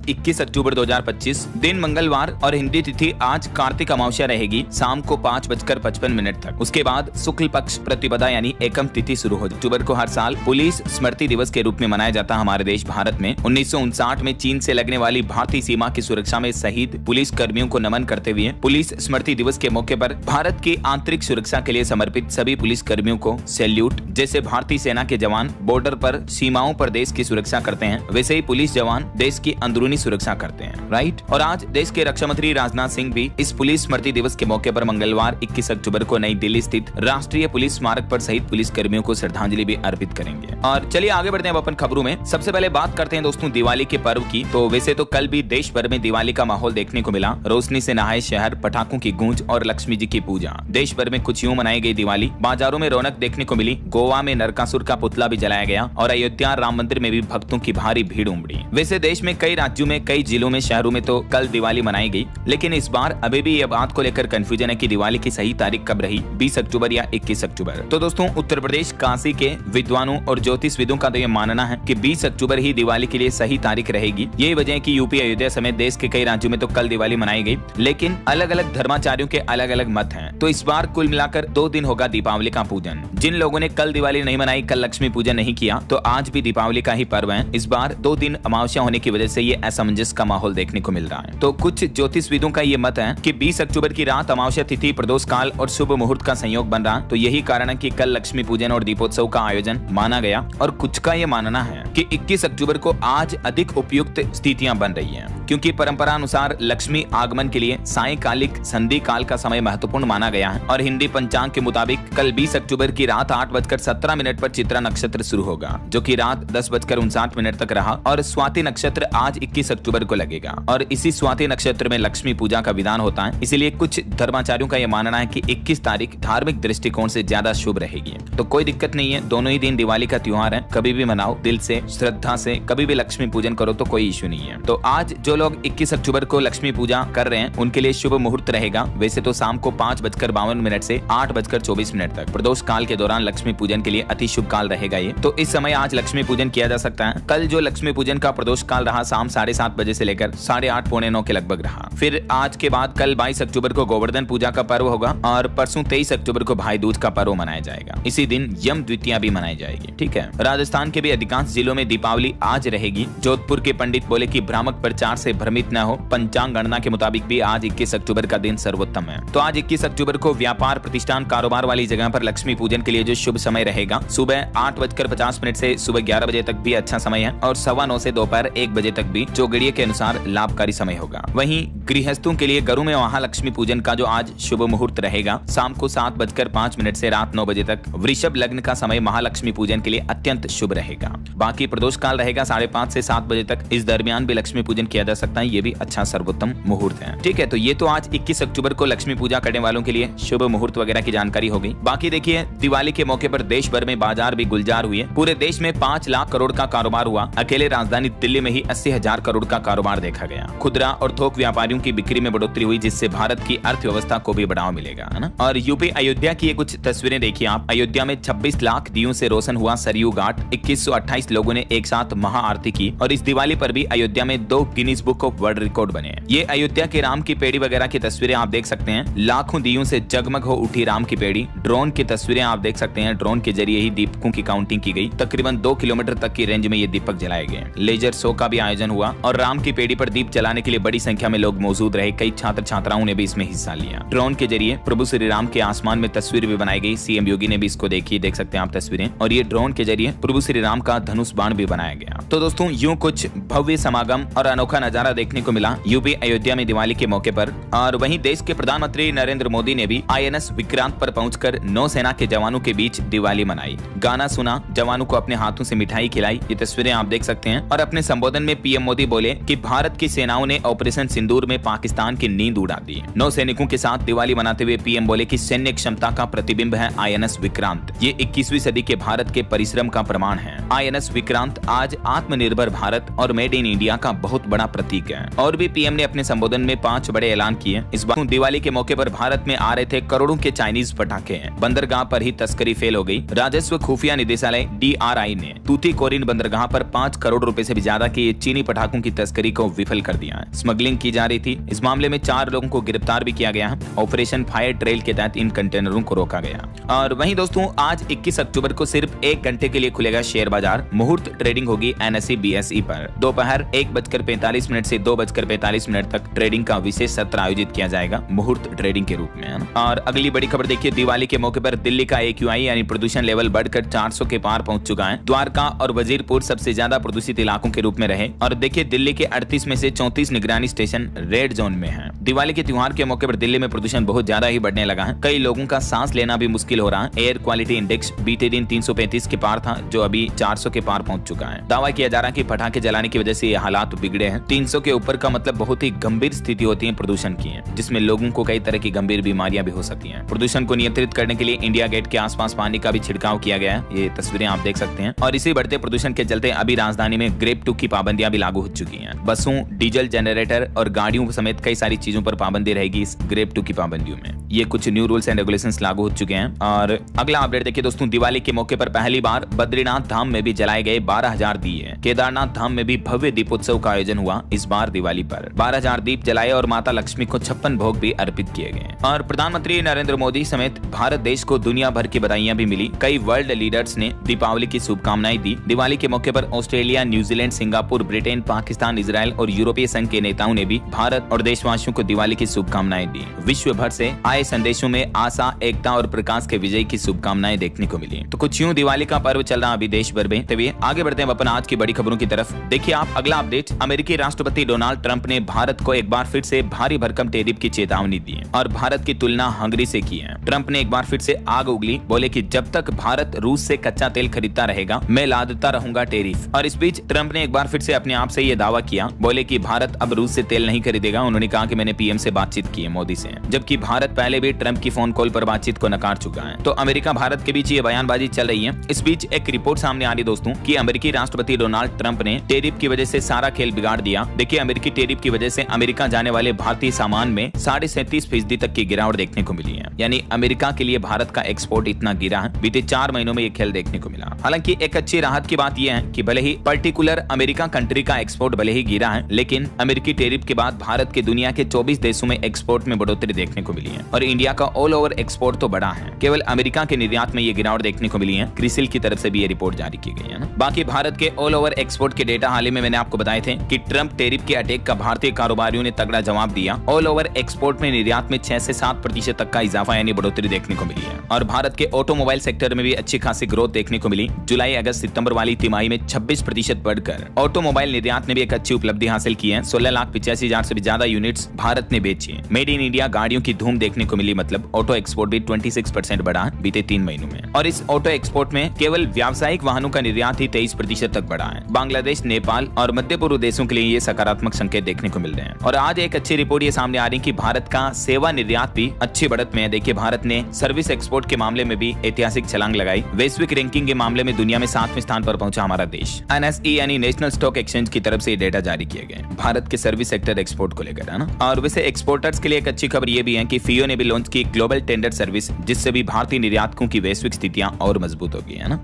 21 अक्टूबर 2025, दिन मंगलवार और हिंदी तिथि आज कार्तिक अमावस्या रहेगी शाम को 5:55 तक। उसके बाद शुक्ल पक्ष प्रतिपदा यानी एकम तिथि शुरू हो। अक्टूबर को हर साल पुलिस स्मृति दिवस के रूप में मनाया जाता है हमारे देश भारत में। 1959 में चीन से लगने वाली भारतीय सीमा की सुरक्षा में शहीद पुलिस कर्मियों को नमन करते हुए पुलिस स्मृति दिवस के मौके पर भारत की आंतरिक सुरक्षा के लिए समर्पित सभी पुलिस कर्मियों को सैल्यूट। जैसे भारतीय सेना के जवान बॉर्डर पर सीमाओं पर देश की सुरक्षा करते हैं, वैसे ही पुलिस जवान देश की अंदरूनी सुरक्षा करते हैं, राइट। और आज देश के रक्षा मंत्री राजनाथ सिंह भी इस पुलिस स्मृति दिवस के मौके पर मंगलवार 21 अक्टूबर को नई दिल्ली स्थित राष्ट्रीय पुलिस स्मारक पर शहीद पुलिस कर्मियों को श्रद्धांजलि भी अर्पित करेंगे। और चलिए आगे बढ़ते हैं अपन खबरों में। सबसे पहले बात करते हैं दोस्तों दिवाली के पर्व की। तो वैसे तो कल भी देश भर में दिवाली का माहौल देखने को मिला। रोशनी से नहाए शहर, पटाखों की गूंज और लक्ष्मी जी की पूजा। देश भर में कुछ यूं मनाई गई दिवाली। बाजारों में रौनक देखने को मिली। गोवा में नरकासुर का पुतला भी जलाया गया और अयोध्या राम मंदिर में भी भक्तों की भारी भीड़ उमड़ी। वैसे देश में कई राज्यों में, कई जिलों में, शहरों में तो कल दिवाली मनाई गई, लेकिन इस बार अभी भी यह बात को लेकर कंफ्यूजन है कि दिवाली की सही तारीख कब रही, 20 अक्टूबर या 21 अक्टूबर। तो दोस्तों उत्तर प्रदेश काशी के विद्वानों और ज्योतिषविदों का तो यह मानना है कि 20 अक्टूबर ही दिवाली के लिए सही तारीख रहेगी। यही वजह है कि यूपी, अयोध्या समेत देश के कई राज्यों में तो कल दिवाली मनाई गई, लेकिन अलग अलग धर्माचार्यों के अलग अलग मत हैं। तो इस बार कुल मिलाकर 2 दिन होगा दीपावली का पूजन। जिन लोगों ने कल दिवाली नहीं मनाई, कल लक्ष्मी पूजन नहीं किया, तो आज भी दीपावली का ही पर्व है। इस बार 2 दिन अमावस्या होने की वजह से ये असमंजस का माहौल देखने को मिल रहा है। तो कुछ ज्योतिषविदों का ये मत है कि 20 अक्टूबर की रात अमावस्या तिथि, प्रदोष काल और शुभ मुहूर्त का संयोग बन रहा, तो यही कारण है कि कल लक्ष्मी पूजन और दीपोत्सव का आयोजन माना गया। और कुछ का ये मानना है कि 21 अक्टूबर को आज अधिक उपयुक्त स्थितियां बन रही हैं, क्योंकि परंपरा अनुसार लक्ष्मी आगमन के लिए सायंकालिक संधि काल का समय महत्वपूर्ण माना गया है। और हिंदी पंचांग के मुताबिक कल 20 अक्टूबर की रात 8:17 पर चित्रा नक्षत्र शुरू होगा, जो कि रात 10:59 तक रहा। और स्वाति नक्षत्र आज 21 अक्टूबर को लगेगा और इसी स्वाति नक्षत्र में लक्ष्मी पूजा का विधान होता है। इसलिए कुछ धर्माचार्यों का यह मानना है कि 21 तारीख धार्मिक दृष्टिकोण से ज्यादा शुभ रहेगी। तो कोई दिक्कत नहीं है, दोनों ही दिन दिवाली का त्योहार है, कभी भी मनाओ दिल से, श्रद्धा से, कभी भी लक्ष्मी पूजन करो, तो कोई इश्यू नहीं है। तो आज जो लोग 21 अक्टूबर को लक्ष्मी पूजा कर रहे हैं उनके लिए शुभ मुहूर्त रहेगा। वैसे तो शाम को 5:52 से 8:24 तक प्रदोष काल के दौरान लक्ष्मी पूजन के लिए अति शुभ काल रहेगा ये। तो इस समय आज लक्ष्मी पूजन किया जा सकता है। कल जो लक्ष्मी पूजन का प्रदोष काल रहा शाम 7:30 बजे से लेकर 8:30 पौने 9 के लगभग रहा। फिर आज के बाद कल 22 अक्टूबर को गोवर्धन पूजा का पर्व होगा और परसों 23 अक्टूबर को भाई दूज का पर्व मनाया जाएगा। इसी दिन यम द्वितीया भी मनाई जाएगी। ठीक है। राजस्थान के भी अधिकांश जिलों में दीपावली आज रहेगी। जोधपुर के पंडित बोले कि भ्रामक प्रचार से भ्रमित न हो, पंचांग गणना के मुताबिक भी आज 21 अक्टूबर का दिन सर्वोत्तम है। तो आज 21 अक्टूबर को व्यापार प्रतिष्ठान कारोबार वाली जगह पर लक्ष्मी पूजन के लिए जो शुभ समय रहेगा, सुबह 8:50 से सुबह 11 बजे तक भी अच्छा समय है और 9:15 से दोपहर 1 बजे तक भी चौगड़िए के अनुसार लाभकारी समय होगा। वहीं गृहस्थों के लिए घरों में महालक्ष्मी पूजन का जो आज शुभ मुहूर्त रहेगा, शाम को 7:05 से रात 9 बजे तक। वृषभ लग्न का समय महालक्ष्मी पूजन के लिए अत्यंत शुभ रहेगा। बाकी प्रदोष काल रहेगा 5:30 से 7 बजे तक। इस दरमियान भी लक्ष्मी पूजन किया जा सकता है, ये भी अच्छा सर्वोत्तम मुहूर्त है। ठीक है। तो ये तो आज 21 अक्टूबर को लक्ष्मी पूजा करने वालों के लिए शुभ मुहूर्त वगैरह की जानकारी हो गई। बाकी देखिए दिवाली के मौके पर देश भर में बाजार भी गुलजार हुए। पूरे देश में 5 लाख करोड़ का कारोबार हुआ। अकेले राजधानी दिल्ली में ही 80,000 करोड़ का कारोबार देखा गया। खुदरा और थोक व्यापारियों की बिक्री में बढ़ोतरी हुई, जिससे भारत की अर्थव्यवस्था को भी बढ़ावा मिलेगा, है ना। और यूपी अयोध्या की ये कुछ तस्वीरें देखिए आप। अयोध्या में 26 लाख दियों से रोशन हुआ सरयू घाट। 2128 लोगों ने एक साथ महाआरती की। और इस दिवाली पर भी अयोध्या में 2 Guinness book of world record बने। ये अयोध्या के राम की पेड़ी वगैरह की तस्वीरें आप देख सकते हैं। लाखों दियों से जगमग हो उठी राम की पेड़ी। ड्रोन की तस्वीरें आप देख सकते हैं। ड्रोन के जरिए ही दीपकों की काउंटिंग की गई। तकरीबन 2 किलोमीटर तक की रेंज में ये दीपक जलाए गए। लेजर शो का भी आयोजन हुआ और राम की पेड़ी पर दीप जलाने के लिए बड़ी संख्या में लोग मौजूद रहे। कई छात्र छात्राओं ने भी इसमें हिस्सा लिया। ड्रोन के जरिए प्रभु श्री राम के आसमान में तस्वीर भी बनाई गई। सीएम योगी ने भी इसको देखी, देख सकते हैं आप तस्वीरें। और ये ड्रोन के जरिए प्रभु श्री राम का धनुष बाण भी बनाया गया। तो दोस्तों यूं कुछ भव्य समागम और अनोखा नजारा देखने को मिला यूपी अयोध्या में दिवाली के मौके पर। और वहीं देश के प्रधानमंत्री नरेंद्र मोदी ने भी INS विक्रांत पर पहुंचकर नौसेना के जवानों के बीच दिवाली मनाई। गाना सुना, जवानों को अपने हाथों से मिठाई खिलाई। ये तस्वीरें आप देख सकते हैं। और अपने संबोधन में पीएम मोदी बोले कि भारत की सेनाओं ने ऑपरेशन सिंदूर में पाकिस्तान की नींद उड़ा दी। नौसैनिकों के साथ दिवाली मनाते हुए पीएम बोले कि सैन्य क्षमता का प्रतिबिंब है INS विक्रांत। ये 21वीं सदी के भारत के परिश्रम का प्रमाण है। INS विक्रांत आज आत्मनिर्भर भारत और मेड इन इंडिया का बहुत बड़ा प्रतीक है। और भी पीएम ने अपने संबोधन में 5 बड़े ऐलान किए। इस बार दिवाली के मौके पर भारत में आ रहे थे करोड़ों के चाइनीज पटाखे। बंदरगाह पर ही तस्करी फेल हो गई। राजस्व खुफिया निदेशालय DRI ने तूतीकोरिन बंदरगाह पर 5 करोड़ रुपए से भी ज्यादा के चीनी पटाखों तंबाकू की तस्करी को विफल कर दिया है। स्मगलिंग की जा रही थी। इस मामले में 4 लोगों को गिरफ्तार भी किया गया है। ऑपरेशन फायर ट्रेल के तहत इन कंटेनरों को रोका गया। और वहीं दोस्तों आज 21 अक्टूबर को सिर्फ 1 घंटे के लिए खुलेगा शेयर बाजार। मुहूर्त ट्रेडिंग होगी NSE BSE पर। दोपहर 1:45 से 2:45 तक ट्रेडिंग का विशेष सत्र आयोजित किया जाएगा मुहूर्त ट्रेडिंग के रूप में। और अगली बड़ी खबर देखिए, दिवाली के मौके पर दिल्ली का AQI यानी प्रदूषण लेवल बढ़कर 400 के पार पहुंच चुका है। द्वारका और वजीरपुर सबसे ज्यादा प्रदूषित इलाकों के रूप में रहे। और देखिए दिल्ली के 38 में से 34 निगरानी स्टेशन रेड जोन में हैं। दिवाली के त्योहार के मौके पर दिल्ली में प्रदूषण बहुत ज्यादा ही बढ़ने लगा है। कई लोगों का सांस लेना भी मुश्किल हो रहा है। एयर क्वालिटी इंडेक्स बीते दिन 335 के पार था, जो अभी 400 के पार पहुंच चुका है। दावा किया जा रहा है कि पटाखे जलाने की वजह से ये हालात बिगड़े हैं। 300 के ऊपर का मतलब बहुत ही गंभीर स्थिति होती है प्रदूषण की, जिसमें लोगों को कई तरह की गंभीर बीमारियां भी हो सकती हैं। प्रदूषण को नियंत्रित करने के लिए इंडिया गेट के आसपास पानी का भी छिड़काव किया गया है। ये तस्वीरें आप देख सकते हैं। और इसी बढ़ते प्रदूषण के चलते अभी राजधानी में ग्रेप 2 की पाबंदियां भी लागू हो चुकी हैं। बसों, डीजल जनरेटर और गाड़ियों समेत कई सारी चीजों पर पाबंदी रहेगी इस ग्रेप 2 की पाबंदियों में। ये कुछ न्यू रूल्स एंड रेगुलेशंस लागू हो चुके हैं। और अगला अपडेट देखिए दोस्तों, दिवाली के मौके पर पहली बार बद्रीनाथ धाम में भी जलाए गए 12,000 दिए। केदारनाथ धाम में भी भव्य दीपोत्सव का आयोजन हुआ इस बार दिवाली पर। 12,000 दीप जलाए और माता लक्ष्मी को 56 भोग भी अर्पित किए गए। और प्रधानमंत्री नरेंद्र मोदी समेत भारत देश को दुनिया भर की बधाइयां भी मिली। कई वर्ल्ड लीडर्स ने दीपावली की शुभकामनाएं दी। दिवाली के मौके पर Australia, New Zealand, Singapore, Britain, Pakistan, Israel और यूरोपीय संघ के नेताओं ने भी भारत और देशवासियों को दिवाली की शुभकामनाएं दी। विश्व भर से आए संदेशों में आशा, एकता और प्रकाश के विजय की शुभकामनाएं देखने को मिली। तो कुछ यूं दिवाली का पर्व चल रहा अभी देश भर में। तभी आगे बढ़ते हैं अपन आज की बड़ी खबरों की तरफ। देखिए आप अगला अपडेट, अमेरिकी राष्ट्रपति डोनाल्ड ट्रंप ने भारत को एक बार फिर से भारी भरकम टैरिफ की चेतावनी दी है और भारत की तुलना हंगरी से की है। ट्रंप ने एक बार फिर से आग उगली, बोले कि जब तक भारत रूस से कच्चा तेल खरीदता रहेगा मैं लादता रहूंगा टैरिफ। और इस बीच ट्रंप ने एक बार फिर से अपने आप से ये दावा किया, बोले कि भारत अब रूस से तेल नहीं खरीदेगा। उन्होंने कहा कि मैंने पीएम से बातचीत की है, मोदी से, जबकि भारत पहले भी ट्रंप की फोन कॉल पर बातचीत को नकार चुका है। तो अमेरिका भारत के बीच ये बयानबाजी चल रही है। इस बीच एक रिपोर्ट सामने आ रही दोस्तों कि अमेरिकी राष्ट्रपति डोनाल्ड ट्रंप ने टैरिफ की वजह से सारा खेल बिगाड़ दिया। देखिए अमेरिकी टैरिफ की वजह से अमेरिका जाने वाले भारतीय सामान में 37.5% तक की गिरावट देखने को मिली है। यानी अमेरिका के लिए भारत का एक्सपोर्ट इतना गिरा है, बीते 4 महीनों में ये खेल देखने को मिला। हालांकि एक अच्छी राहत की बात यह है कि भले ही पर्टिकुलर अमेरिका कंट्री का एक्सपोर्ट भले ही गिरा है, लेकिन अमेरिकी टैरिफ के बाद भारत के दुनिया के 24 देशों में एक्सपोर्ट में बढ़ोतरी देखने को मिली है। और इंडिया का ऑल ओवर एक्सपोर्ट तो बढ़ा है, केवल अमेरिका के निर्यात में ये गिरावट देखने को मिली है। क्रिसिल की तरफ से भी ये रिपोर्ट जारी की गई है ना। बाकी भारत के ऑल ओवर एक्सपोर्ट के डेटा हाल ही में मैंने आपको बताए थे कि ट्रंप टैरिफ के अटैक का भारतीय कारोबारियों ने तगड़ा जवाब दिया। ऑल ओवर एक्सपोर्ट में निर्यात में 6 से 7% तक का इजाफा यानी बढ़ोतरी देखने को मिली है। और भारत के ऑटोमोबाइल सेक्टर में भी अच्छी खासी ग्रोथ देखने को मिली। जुलाई, अगस्त, सितंबर वाली तिमाही में 26% बढ़कर ऑटोमोबाइल निर्यात ने भी एक अच्छी उपलब्धि हासिल की है। 16,85,000 से भी ज्यादा यूनिट्स भारत ने बेची। मेड इन इंडिया गाड़ियों की धूम देखने को मिली, मतलब ऑटो एक्सपोर्ट भी 26% बढ़ा बीते 3 महीनों में। और इस ऑटो एक्सपोर्ट में केवल व्यावसायिक वाहनों का निर्यात ही 23% तक बढ़ा है। बांग्लादेश, नेपाल और मध्य पूर्व देशों के लिए ये सकारात्मक संकेत देखने को मिल रहे हैं। और आज एक अच्छी रिपोर्ट ये सामने आ रही है कि भारत का सेवा निर्यात भी अच्छी बढ़त में है। देखिए भारत ने सर्विस एक्सपोर्ट के मामले में भी ऐतिहासिक छलांग लगाई। वैश्विक रैंकिंग के मामले में दुनिया में 7वें स्थान पर पहुंचा हमारा देश। NSE यानी नेशनल स्टॉक एक्सचेंज की तरफ से डेटा जारी किए गए भारत के सर्विस सेक्टर एक्सपोर्ट को लेकर, है ना। और वैसे एक्सपोर्टर्स के लिए एक अच्छी खबर ये भी है कि फियो ने भी लॉन्च की ग्लोबल टेंडर सर्विस, जिससे भी भारतीय निर्यातकों की वैश्विक स्थितियां और मजबूत होगी, है ना।